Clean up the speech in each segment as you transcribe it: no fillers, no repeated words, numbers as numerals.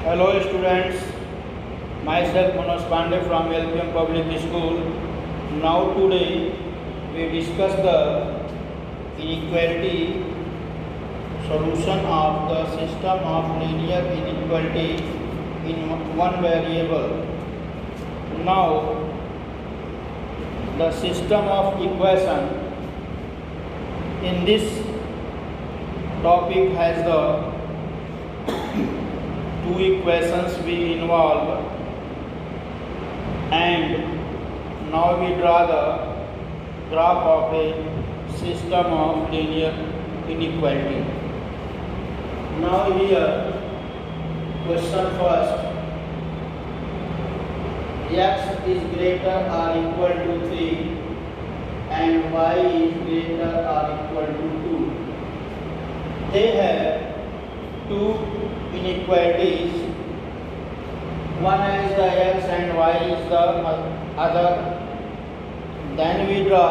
Hello students, myself Manoj Pandey from LPM Public School. Now today we discuss the inequality solution of the system of linear inequality in one variable. Now the system of equation in this topic has the two equations will involve, and now we draw the graph of a system of linear inequality. Now here question first, x is greater or equal to 3 and y is greater or equal to 2. They have two inequalities. One is the x and y is the other. Then we draw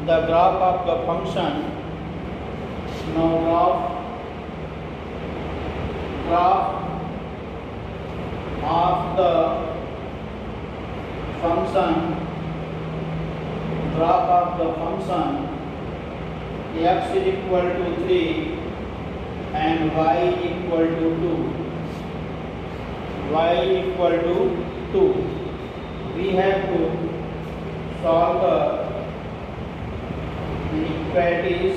the graph of the function. Now graph of the function, graph of the function x is equal to 3 and y equal to 2. Y equal to 2. We have to solve the inequalities.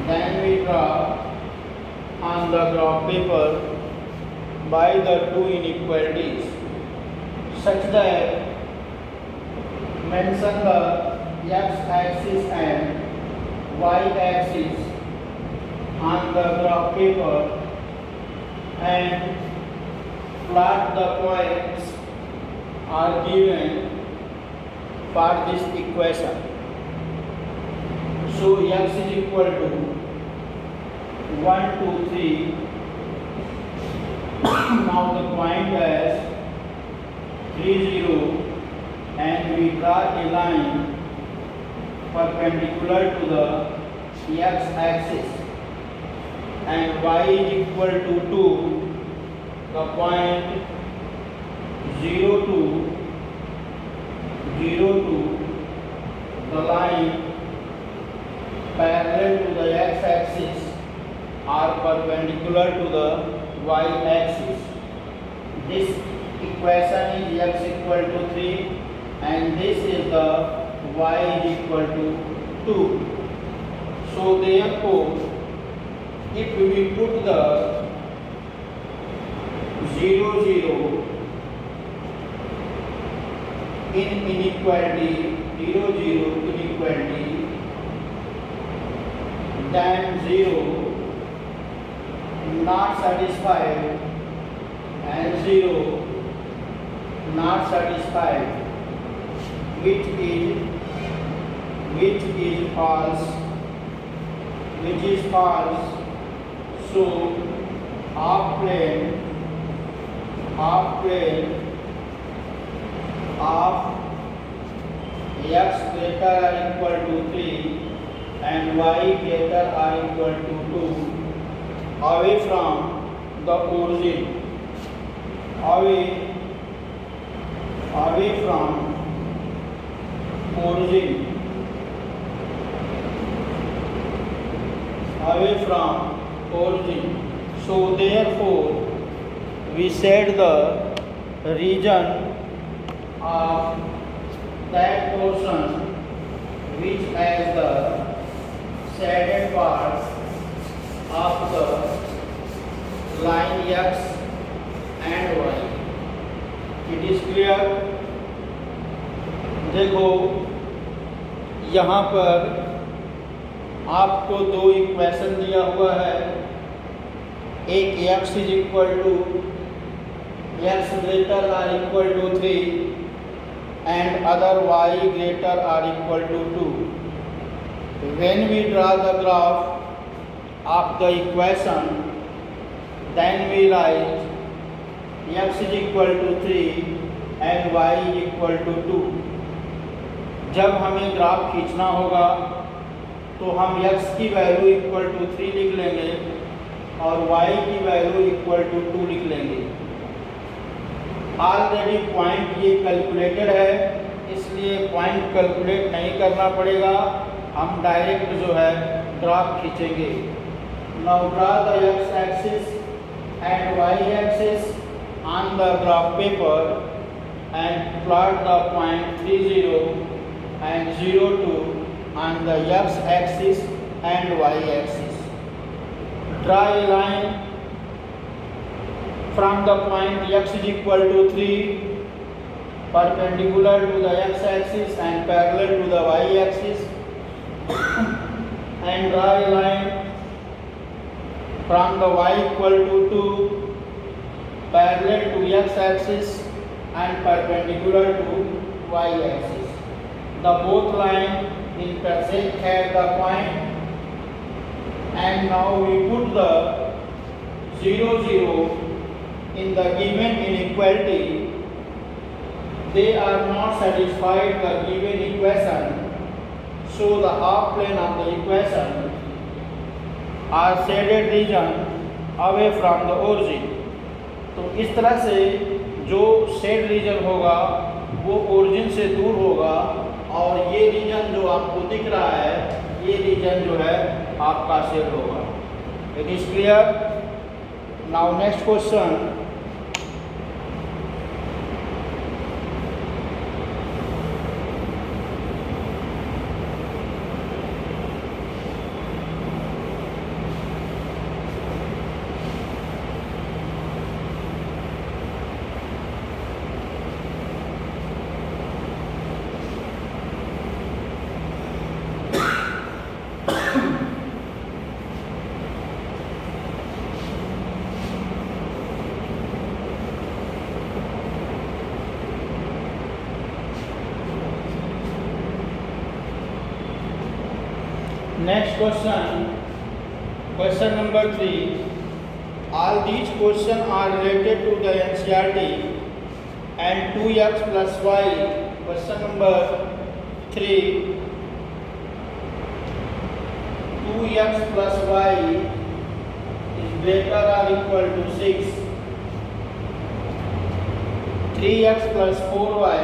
Then we draw on the graph paper by the two inequalities such that mention the x-axis and y-axis on the graph paper and plot the points are given for this equation. So x is equal to 1, 2, 3. Now the point is 3, 0, and we draw a line perpendicular to the x-axis, and y is equal to 2, the point 0, 2, 0, 2, the line parallel to the x-axis are perpendicular to the y-axis. This equation is x equal to 3 and this is the y is equal to 2. So therefore, if we put the 0, 0 in inequality, 0, 0 inequality, then 0 not satisfied and 0 not satisfied, which is false, so half plane of x greater or equal to 3 and y greater or equal to 2 away from the origin, away from origin, So therefore, we said the region of that portion which has the shaded part of the line x and y. It is clear? देखो यहाँ पर आपको दो equation दिया हुआ है, एक x is equal to x greater or equal to 3 and other y greater or equal to 2. When we draw the graph of the equation, then we write x is equal to 3 and y is equal to 2. जब हमें graph खींचना होगा तो हम x की value equal to 3 लिख लेंगे और y की वैल्यू इक्वल टू 2 लिख लेंगे। ऑलरेडी पॉइंट ये कैलकुलेटेड है, इसलिए पॉइंट कैलकुलेट नहीं करना पड़ेगा, हम डायरेक्ट जो है ग्राफ खींचेंगे। Now draw the x axis and y axis on the graph paper and plot the point 3, 0 and 0, 2 on the x axis and y axis. Draw a line from the point x is equal to 3 perpendicular to the x axis and parallel to the y axis, and draw a line from the y equal to 2 parallel to x axis and perpendicular to y axis. The both line intersect at the point, and now we put the 0, 0 in the given inequality. They are not satisfied the given equation, so the half plane of the equation are shaded region away from the origin. तो इस तरह से जो shade reason होगा वो origin से दूर होगा, और ये रीजन जो आपको दिख रहा है ये रीजन जो है आपका शेड होगा। It is clear? Now next question. Next question, question number 3. All these questions are related to the NCERT and 2x plus y. Question number 3. 2x plus y is greater or equal to 6. 3x plus 4y.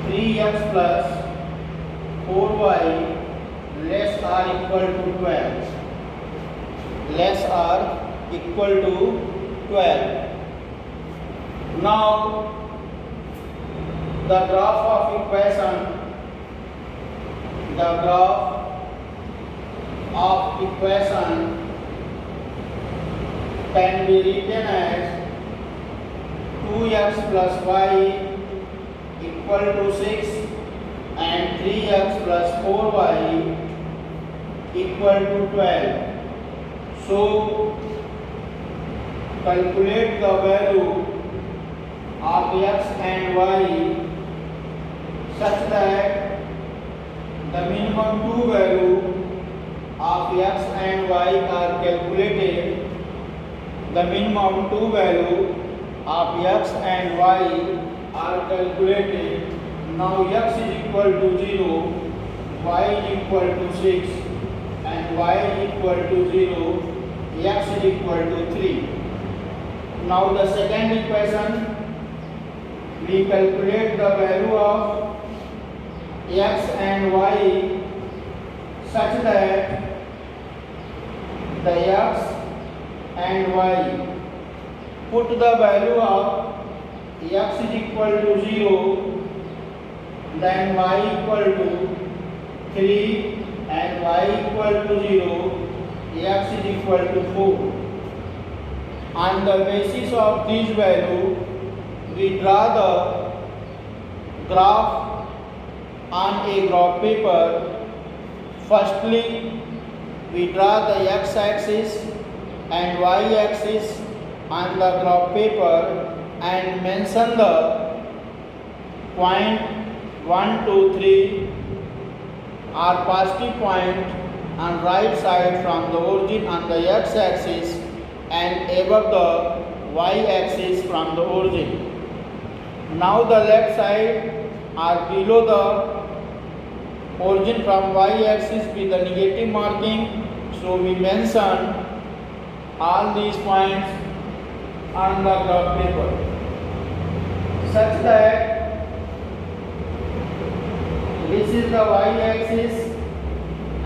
3x plus 4y less or equal to 12. Less or equal to 12. Now the graph of equation, the graph of equation can be written as 2x plus y equal to 6 and 3x plus 4y equal to 12. So calculate the value of x and y such that the minimum two value of x and y are calculated. The minimum two value of x and y are calculated. Now x is equal to 0, y is equal to 6 and y is equal to 0, x is equal to 3. Now the second equation, we calculate the value of x and y such that the x and y, put the value of x is equal to 0, then y equal to 3 and y equal to 0, x is equal to 4. On the basis of this value, we draw the graph on a graph paper. Firstly, we draw the x-axis and y-axis on the graph paper and mention the point 1, 2, 3 are positive point on right side from the origin on the x-axis and above the y-axis from the origin. Now the left side are below the origin from y-axis with the negative marking. So So we mention all these points on the graph paper such that this is the y-axis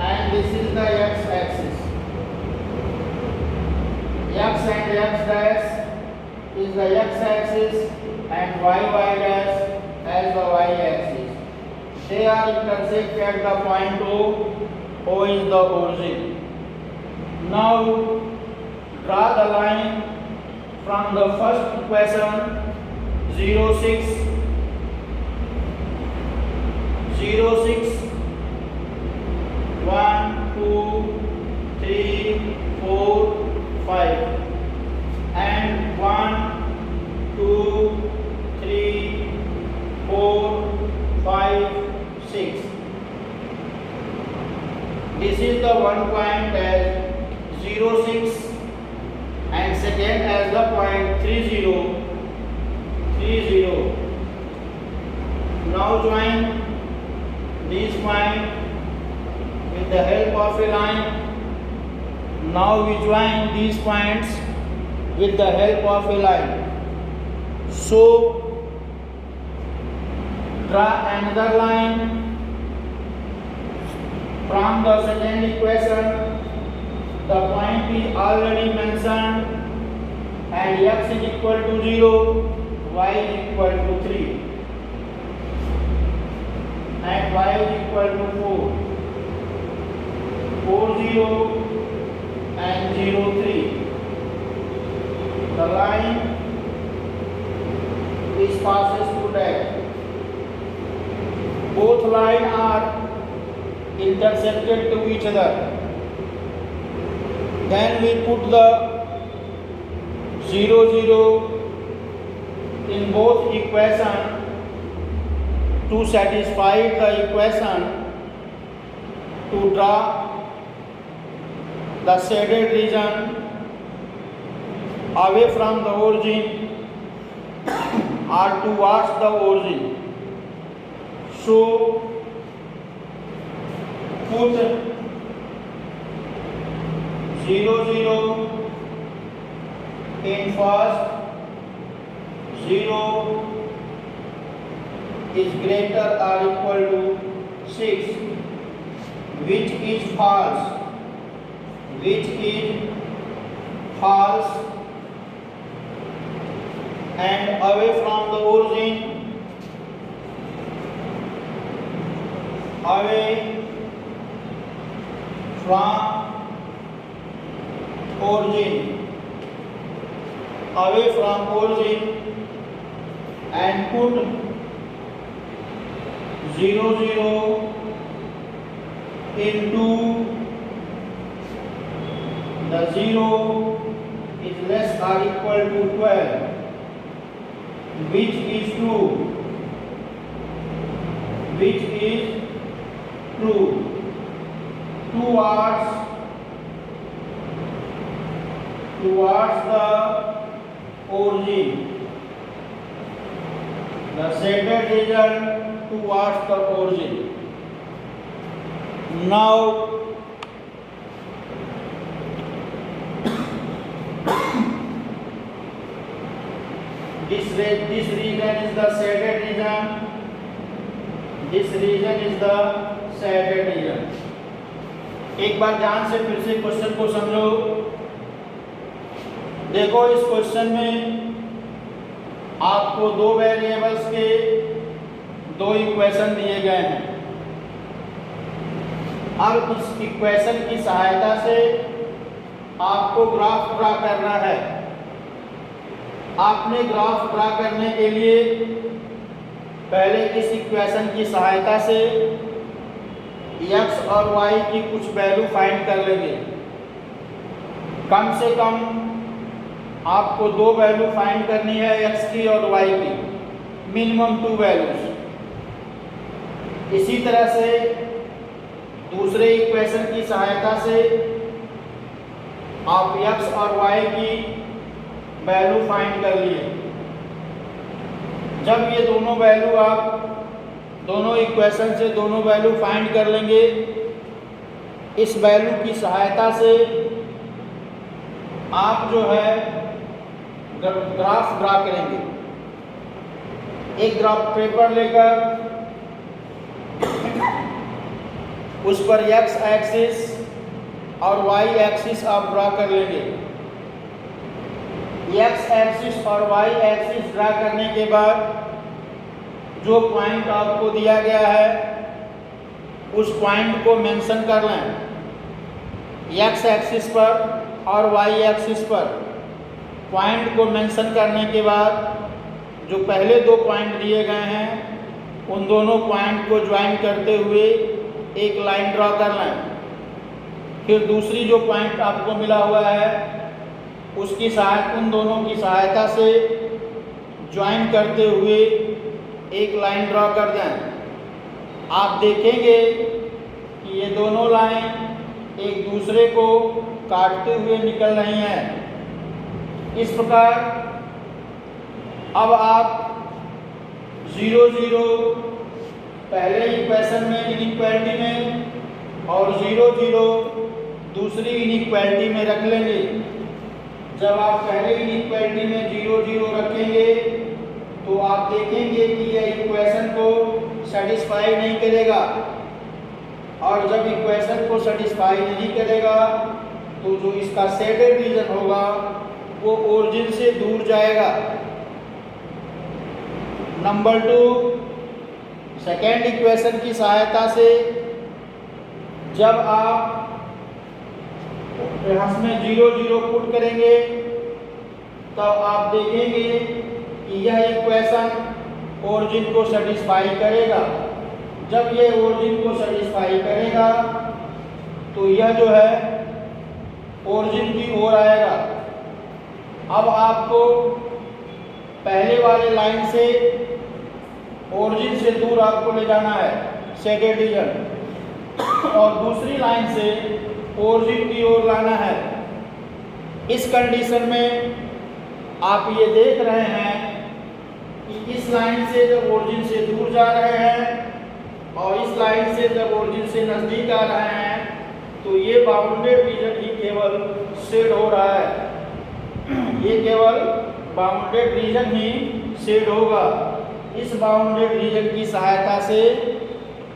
and this is the x-axis. X and x dash is the x-axis and y dash as the y-axis. They are intersect at the point O. O is the origin. Now draw the line from the first equation 0, 6, 1, 2, 3, 4, 5 and 1, 2, 3, 4, 5, 6. This is the one point as 0, 6 and second as the point 3, 0, 3, 0. Now join these points with the help of a line. Now we join these points with the help of a line. So draw another line from the second equation. The point is already mentioned and x is equal to 0, y is equal to 3 and y is equal to 4, 4, 0 and 0, 3. The line is passes to that. Both lines are intersected to each other. Then we put the 0, 0 in both equations to satisfy the equation to draw the shaded region away from the origin or towards the origin. So put 0, 0 in first. 0 is greater or equal to 6, which is false, and away from the origin, and put 0, 0 into the 0 is less or equal to 12, which is true, towards the origin. The shaded region towards the origin. Now this region is the shaded region. This region is the shaded region. एक बार ध्यान से फिर से question को समझो। देखो इस question में आपको दो वेरिएबल्स के दो इक्वेशन दिए गए हैं। अब इस इक्वेशन की सहायता से आपको ग्राफ ड्रा करना है। आपने ग्राफ ड्रा करने के लिए पहले इस इक्वेशन की सहायता से x और y की कुछ वैल्यू फाइंड कर लेंगे। कम से कम आपको दो वैल्यू फाइंड करनी है, x की और y की, मिनिमम 2 वैल्यूज। इसी तरह से दूसरे इक्वेशन की सहायता से आप x और y की वैल्यू फाइंड कर लिए। जब ये दोनों वैल्यू आप दोनों इक्वेशन से दोनों वैल्यू फाइंड कर लेंगे इस वैल्यू की सहायता से आप जो है ग्राफ ड्रा करेंगे। एक ग्राफ पेपर लेकर उस पर एक्स एक्सिस और वाई एक्सिस आप ड्रा कर लेंगे। एक्स एक्सिस और वाई एक्सिस ड्रा करने के बाद जो पॉइंट आपको दिया गया है उस पॉइंट को मेंशन कर लें। एक्स एक्सिस पर और वाई एक्सिस पर पॉइंट को मेंशन करने के बाद जो पहले दो पॉइंट दिए गए हैं उन दोनों पॉइंट को ज्वाइन करते हुए एक लाइन ड्रा कर लें। फिर दूसरी जो पॉइंट आपको मिला हुआ है उसकी सहायता उन दोनों की सहायता से ज्वाइन करते हुए एक लाइन ड्रा कर दें। आप देखेंगे कि ये दोनों लाइन एक दूसरे को काटते हुए निकल रही हैं। इस प्रकार अब आप 0 0 पहले इक्वेशन में इनइक्वालिटी में और 0 0 दूसरी इनइक्वालिटी में रख लेंगे। जब आप पहले इनइक्वालिटी में 0 0 रखेंगे तो आप देखेंगे कि यह इक्वेशन को सेटिस्फाई नहीं करेगा, और जब इक्वेशन को सेटिस्फाई नहीं करेगा तो जो इसका शेडेड रीजन होगा वो ओरिजिन से दूर जाएगा। नंबर 2, सेकेंड इक्वेशन की सहायता से जब आप इसमें 0 0 पुट करेंगे तब आप देखेंगे कि यह इक्वेशन ओरिजिन को सेटिस्फाई करेगा। जब यह ओरिजिन को सेटिस्फाई करेगा तो यह जो है ओरिजिन की ओर आएगा। अब आपको पहले वाले लाइन से ओरिजिन से दूर आपको ले जाना है शेडेड रीजन, और दूसरी लाइन से ओरिजिन की ओर लाना है। इस कंडीशन में आप ये देख रहे हैं कि इस लाइन से जब ओरिजिन से दूर जा रहे हैं और इस लाइन से जब ओरिजिन से नज़दीक आ रहे हैं तो ये बाउंडेड रीजन ही केवल शेड हो रहा है। ये केवल बाउंडेड रीजन ही शेड होगा। इस बाउंडेड रीजन की सहायता से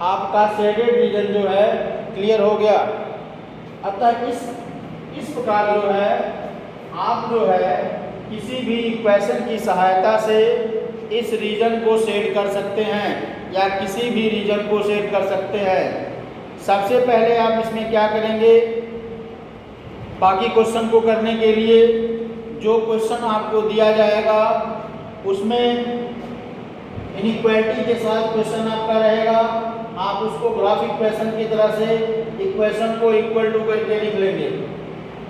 आपका शेडेड रीजन जो है क्लियर हो गया। अतः इस प्रकार जो है आप जो है किसी भी इक्वेशन की सहायता से इस रीजन को शेड कर सकते हैं या किसी भी रीजन को शेड कर सकते हैं। सबसे पहले आप इसमें क्या करेंगे, बाकी क्वेश्चन को करने के लिए जो क्वेश्चन आपको दिया जाएगा उसमें इनइक्वालिटी के साथ क्वेश्चन आपका रहेगा। आप उसको ग्राफ इक्वेशन की तरह से इक्वेशन को इक्वल टू करके लिख लेंगे।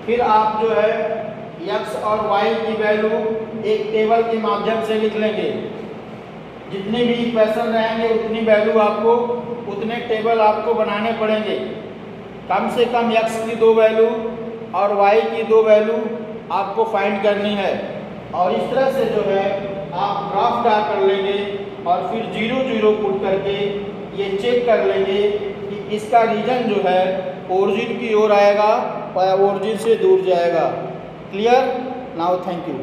फिर आप जो है x और y की वैल्यू एक टेबल के माध्यम से लिख लेंगे। जितने भी इक्वेशन रहेंगे उतनी वैल्यू आपको उतने टेबल आपको बनाने पड़ेंगे। कम से कम x की 2 वैल्यू और y की 2 वैल्यू आपको फाइंड करनी है, और इस तरह से जो है आप ग्राफ ड्रा कर लेंगे और फिर 0 0 पुट करके ये चेक कर लेंगे कि इसका रीजन जो है ओरिजिन की ओर आएगा और ओरिजिन से दूर जाएगा। क्लियर? Now thank you.